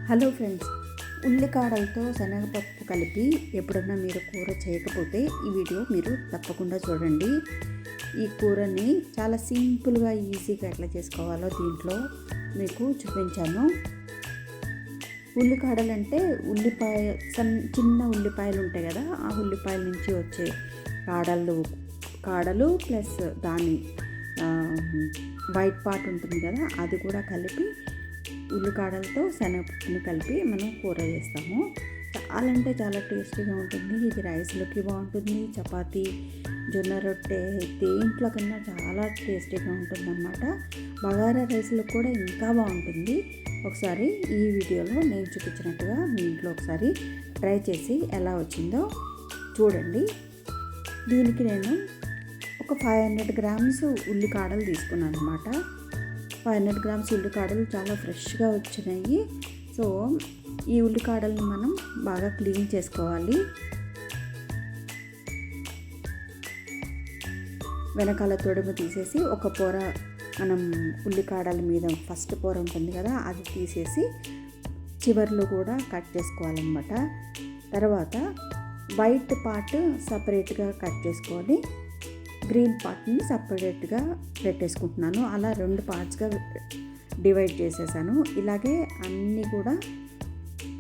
Hello friends, ఉల్లికాడలతో శనగపప్పు కలిపి ఎప్పుడన్నా మీరు కూర చేయకపోతే ఈ వీడియో మీరు తప్పకుండా చూడండి. ఈ కూరని చాలా సింపుల్గా ఈజీగా ఎట్లా చేసుకోవాలో దీంట్లో మీకు చూపించాను. ఉల్లికాడలు అంటే చిన్న ఉల్లిపాయలు ఉంటాయి కదా, ఆ ఉల్లిపాయల నుంచి వచ్చే కాడలు ప్లస్ దాని వైట్ పార్ట్ ఉంటుంది కదా, అది కూడా కలిపి ఉల్లికాడలతో శనగపప్పుని కలిపి మనం కూర చేస్తాము. చాలా అంటే చాలా టేస్టీగా ఉంటుంది. ఇది రైస్లోకి బాగుంటుంది, చపాతీ, జొన్న రొట్టె దేంట్లో కన్నా చాలా టేస్టీగా ఉంటుంది అన్నమాట. బగారా రైస్లో కూడా ఇంకా బాగుంటుంది. ఒకసారి ఈ వీడియోలో నేను చూపించినట్టుగా మీ ఇంట్లో ఒకసారి ట్రై చేసి ఎలా వచ్చిందో చూడండి. దీనికి నేను ఒక 500 గ్రామ్స్ ఉల్లికాడలు తీసుకున్నాను అనమాట. 500 గ్రామ్స్ ఉల్లికాడలు చాలా ఫ్రెష్గా వచ్చినాయి. సో ఈ ఉల్లికాడల్ని మనం బాగా క్లీన్ చేసుకోవాలి. వెనకాల తొడుము తీసేసి ఒక పొర మనం ఉల్లికాడల మీద ఫస్ట్ పొర ఉంటుంది కదా, అది తీసేసి చివర్లు కూడా కట్ చేసుకోవాలన్నమాట. తర్వాత వైట్ పార్ట్ సపరేట్గా కట్ చేసుకొని గ్రీన్ పార్ట్ని సపరేట్గా పెట్టేసుకుంటున్నాను. అలా 2 పార్ట్స్గా డివైడ్ చేసేసాను. ఇలాగే అన్నీ కూడా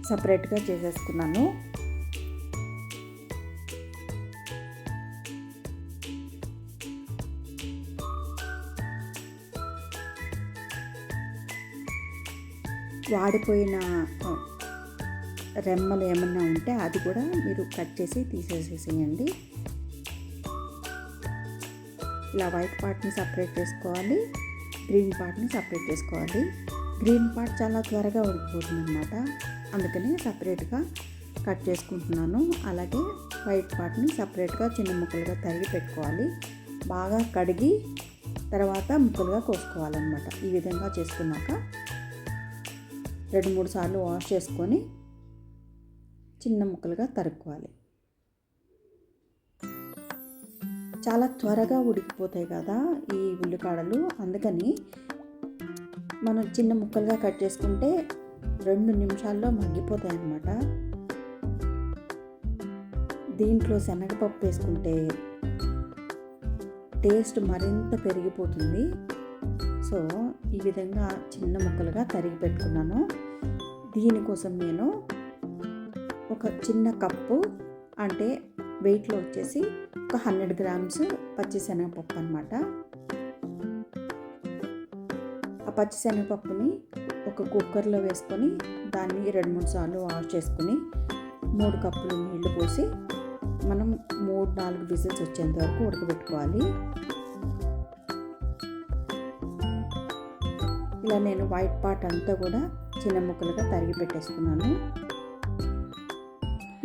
సపరేట్గా చేసేసుకున్నాను. వాడిపోయిన రెమ్మలు ఏమన్నా ఉంటే అది కూడా మీరు కట్ చేసి తీసేసేసేయండి. ఇలా వైట్ పార్ట్ని సపరేట్ చేసుకోవాలి, గ్రీన్ పార్ట్ని సపరేట్ చేసుకోవాలి. గ్రీన్ పార్ట్ చాలా త్వరగా ఉడికిపోతుంది అన్నమాట, అందుకని సపరేట్గా కట్ చేసుకుంటున్నాను. అలాగే వైట్ పార్ట్ని సపరేట్గా చిన్న ముక్కలుగా తరిగి పెట్టుకోవాలి. బాగా కడిగి తర్వాత ముక్కలుగా కోసుకోవాలన్నమాట. ఈ విధంగా చేసుకున్నాక 2-3 సార్లు వాష్ చేసుకొని చిన్న ముక్కలుగా తరుక్కోవాలి. చాలా త్వరగా ఉడికిపోతాయి కదా ఈ ఉల్లికాడలు, అందుకని మనం చిన్న ముక్కలుగా కట్ చేసుకుంటే 2 నిమిషాల్లో మగ్గిపోతాయి అన్నమాట. దీంట్లో శనగపప్పు వేసుకుంటే టేస్ట్ మరింత పెరిగిపోతుంది. సో ఈ విధంగా చిన్న ముక్కలుగా తరిగి పెట్టుకున్నాను. దీనికోసం నేను ఒక చిన్న కప్పు, అంటే వెయిట్లో వచ్చేసి ఒక 100 గ్రామ్స్ పచ్చిశనగపప్పు అన్నమాట. ఆ పచ్చిశనగపప్పుని ఒక కుక్కర్లో వేసుకొని దాన్ని 2-3 సార్లు వాష్ చేసుకుని 3 కప్పులు నీళ్లు పోసి మనం 3-4 విజిల్స్ వచ్చేంత వరకు ఉడకబెట్టుకోవాలి. ఇలా నేను వైట్ పార్ట్ అంతా కూడా చిన్న ముక్కలుగా తరిగి పెట్టేసుకున్నాను.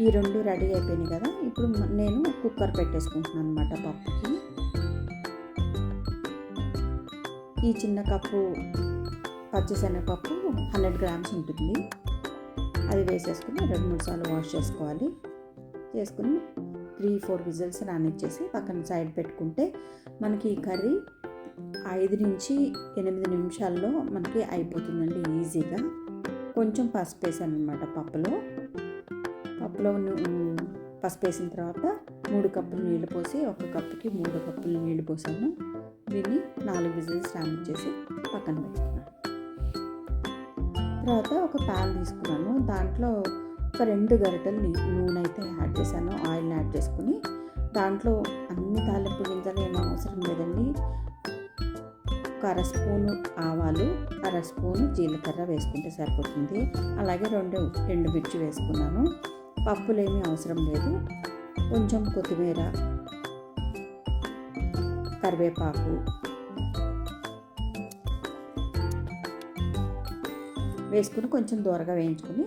ఈ 2 రెడీ అయిపోయినాయి కదా, ఇప్పుడు నేను కుక్కర్ పెట్టేసుకుంటున్నాను అన్నమాట పప్పుకి. ఈ చిన్న కప్పు పచ్చిశనగపప్పు 100 గ్రామ్స్ ఉంటుంది, అది వేసేసుకుని 2-3 సార్లు వాష్ చేసుకోవాలి. చేసుకుని 3-4 విజిల్స్ రానిచ్చేసి పక్కన సైడ్ పెట్టుకుంటే మనకి ఈ కర్రీ 5 నుంచి 8 నిమిషాల్లో మనకి అయిపోతుందండి ఈజీగా. కొంచెం పసుపు వేసాను అనమాట పప్పులో పసుపు వేసిన తర్వాత 3 కప్పులు నీళ్లు పోసి, 1 కప్పుకి 3 కప్పులు నీళ్లు పోసాను. దీన్ని 4 విజిల్స్ రానిచ్చేసి పక్కన పెట్టుకున్నాను. తర్వాత ఒక ప్యాన్ తీసుకున్నాను. దాంట్లో ఒక 2 గరిటెలు నూనె అయితే యాడ్ చేశాను. ఆయిల్ యాడ్ చేసుకుని దాంట్లో అన్ని తాలింపు గింజలు ఏమీ అవసరం లేదండి. ఒక 1/2 స్పూను ఆవాలు, 1/2 స్పూను జీలకర్ర వేసుకుంటే సరిపోతుంది. అలాగే 2 ఎండుమిర్చి వేసుకున్నాను. పప్పులు ఏమీ అవసరం లేదు. కొంచెం కొత్తిమీర, కరివేపాకు వేసుకుని కొంచెం దూరగా వేయించుకుని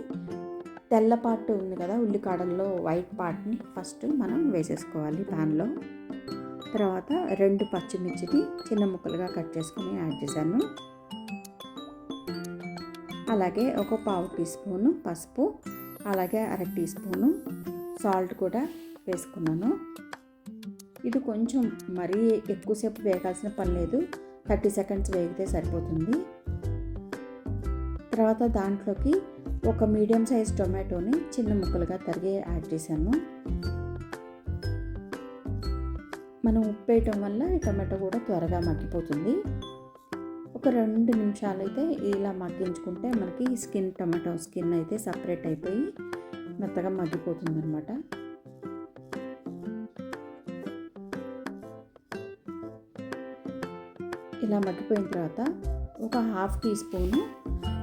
తెల్ల పార్ట్ ఉంది కదా ఉల్లికాడల్లో, వైట్ పార్ట్ని ఫస్ట్ మనం వేసేసుకోవాలి ప్యాన్లో. తర్వాత 2 పచ్చిమిర్చిని చిన్న ముక్కలుగా కట్ చేసుకుని యాడ్ చేశాను. అలాగే ఒక 1/2 టీ స్పూను పసుపు, అలాగే 1/2 టీ స్పూను సాల్ట్ కూడా వేసుకున్నాను. ఇది కొంచెం మరీ ఎక్కువసేపు వేగాల్సిన పని లేదు, 30 సెకండ్స్ వేగితే సరిపోతుంది. తర్వాత దాంట్లోకి ఒక మీడియం సైజ్ టొమాటోని చిన్న ముక్కలుగా తరిగి యాడ్ చేశాను. మనం ఉప్పు వేయటం వల్ల ఈ టొమాటో కూడా త్వరగా మగ్గిపోతుంది. ఒక 2 నిమిషాలు అయితే ఇలా మగ్గించుకుంటే మనకి టొమాటో స్కిన్ అయితే సపరేట్ అయిపోయి మెత్తగా మగ్గిపోతుంది అనమాట. ఇలా మగ్గిపోయిన తర్వాత ఒక 1/2 teaspoon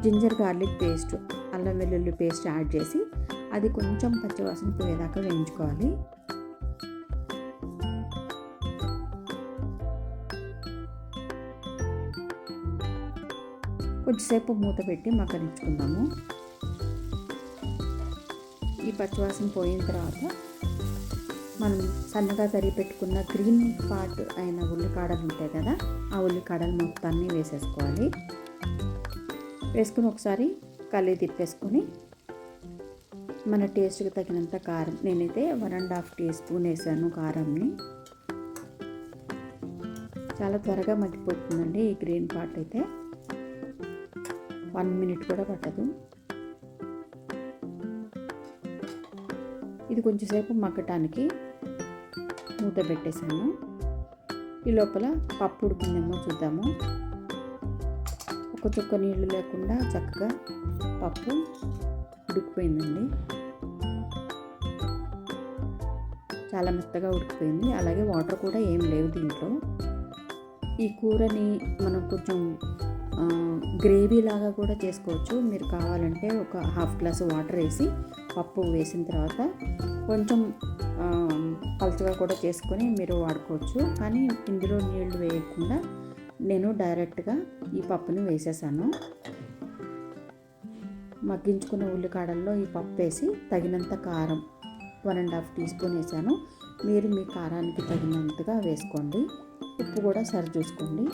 ginger garlic paste, అల్లం వెల్లుల్లి పేస్ట్ యాడ్ చేసి అది కొంచెం పచ్చివాసన పోయేదాకా వేయించుకోవాలి. కొద్దిసేపు మూత పెట్టి మగ్గనించుకుందాము. ఈ పచ్చివాసన పోయిన తర్వాత మనం సన్నగా తరిగి పెట్టుకున్న గ్రీన్ పార్ట్ అయిన ఉల్లికాడలు ఉంటాయి కదా, ఆ ఉల్లికాడలు మొత్తాన్ని వేసేసుకోవాలి. వేసుకుని ఒకసారి తిప్పేసుకొని మన టేస్ట్కి తగినంత కారం, నేనైతే 1.5 టీ స్పూన్ వేసాను కారంని. చాలా త్వరగా మగ్గిపోతుందండి ఈ గ్రీన్ పార్ట్ అయితే, 1 మినిట్ కూడా పట్టదు. ఇది కొంచెంసేపు మగ్గటానికి మూత పెట్టేశాను. ఈ లోపల పప్పు ఉడికిందేమో చూద్దాము. ఒక చుక్క నీళ్లు లేకుండా చక్కగా పప్పు ఉడికిపోయిందండి. చాలా మెత్తగా ఉడికిపోయింది. అలాగే వాటర్ కూడా ఏం లేవు దీంట్లో. ఈ కూరని మనం కొంచెం గ్రేవీ లాగా కూడా చేసుకోవచ్చు. మీరు కావాలంటే ఒక 1/2 గ్లాసు వాటర్ వేసి పప్పు వేసిన తర్వాత కొంచెం పలుచగా కూడా చేసుకొని మీరు వాడుకోవచ్చు. కానీ ఇందులో నీళ్లు వేయకుండా నేను డైరెక్ట్గా ఈ పప్పుని వేసేసాను. మగ్గించుకున్న ఉల్లికాడల్లో ఈ పప్పు వేసి తగినంత కారం 1.5 టీ స్పూన్ వేసాను. మీరు మీ కారానికి తగినంతగా వేసుకోండి. ఉప్పు కూడా సరి చూసుకోండి.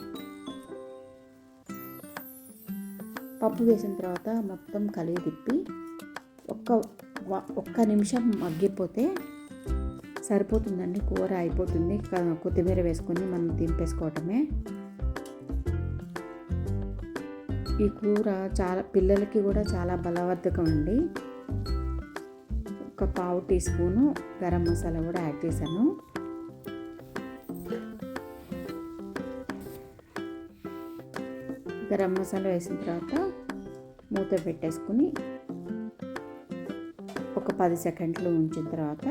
పప్పు వేసిన తర్వాత మొత్తం కలిగి తిప్పి ఒక్క నిమిషం మగ్గిపోతే సరిపోతుందండి, కూర అయిపోతుంది. కొత్తిమీర వేసుకొని మనం దింపేసుకోవటమే. ఈ కూర చాలా పిల్లలకి కూడా చాలా బలవర్ధకం అండి. ఒక 1/4 టీ స్పూను గరం మసాలా కూడా యాడ్ చేశాను. గరం మసాలా వేసిన తర్వాత మూత పెట్టేసుకుని ఒక 10 సెకండ్లు ఉంచిన తర్వాత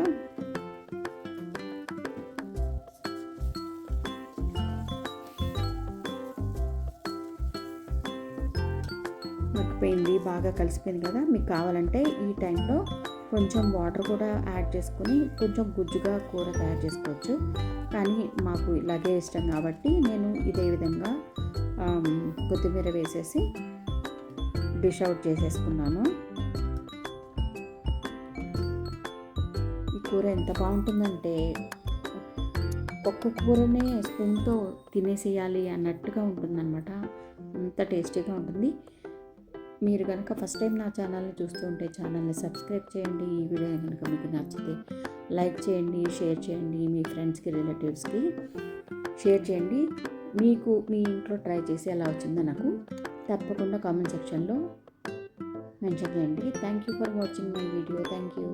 మగ్గిపోయింది, బాగా కలిసిపోయింది కదా. మీకు కావాలంటే ఈ టైంలో కొంచెం వాటర్ కూడా యాడ్ చేసుకొని కొంచెం గుజ్జుగా కూర తయారు చేసుకోవచ్చు. కానీ మాకు ఇలాగే ఇష్టం కాబట్టి నేను ఇదే విధంగా కొత్తిమీర వేసేసి డిష్ అవుట్ చేసేసుకున్నాను. ఈ కూర ఎంత బాగుంటుందంటే ఒక్క కూరనే స్పూన్తో తినేసేయాలి అన్నట్టుగా ఉంటుందన్నమాట. అంత టేస్టీగా ఉంటుంది. మీరు కనుక ఫస్ట్ టైం నా ఛానల్ని చూస్తుంటే ఛానల్ని సబ్స్క్రైబ్ చేయండి. ఈ వీడియో కనుక మీకు నచ్చితే లైక్ చేయండి, షేర్ చేయండి, మీ ఫ్రెండ్స్కి రిలేటివ్స్కి షేర్ చేయండి. మీకు మీ ఇంట్లో ట్రై చేసి ఎలా వచ్చిందో నాకు తప్పకుండా కామెంట్ సెక్షన్లో మెన్షన్ చేయండి. Thank you for watching my video. Thank you.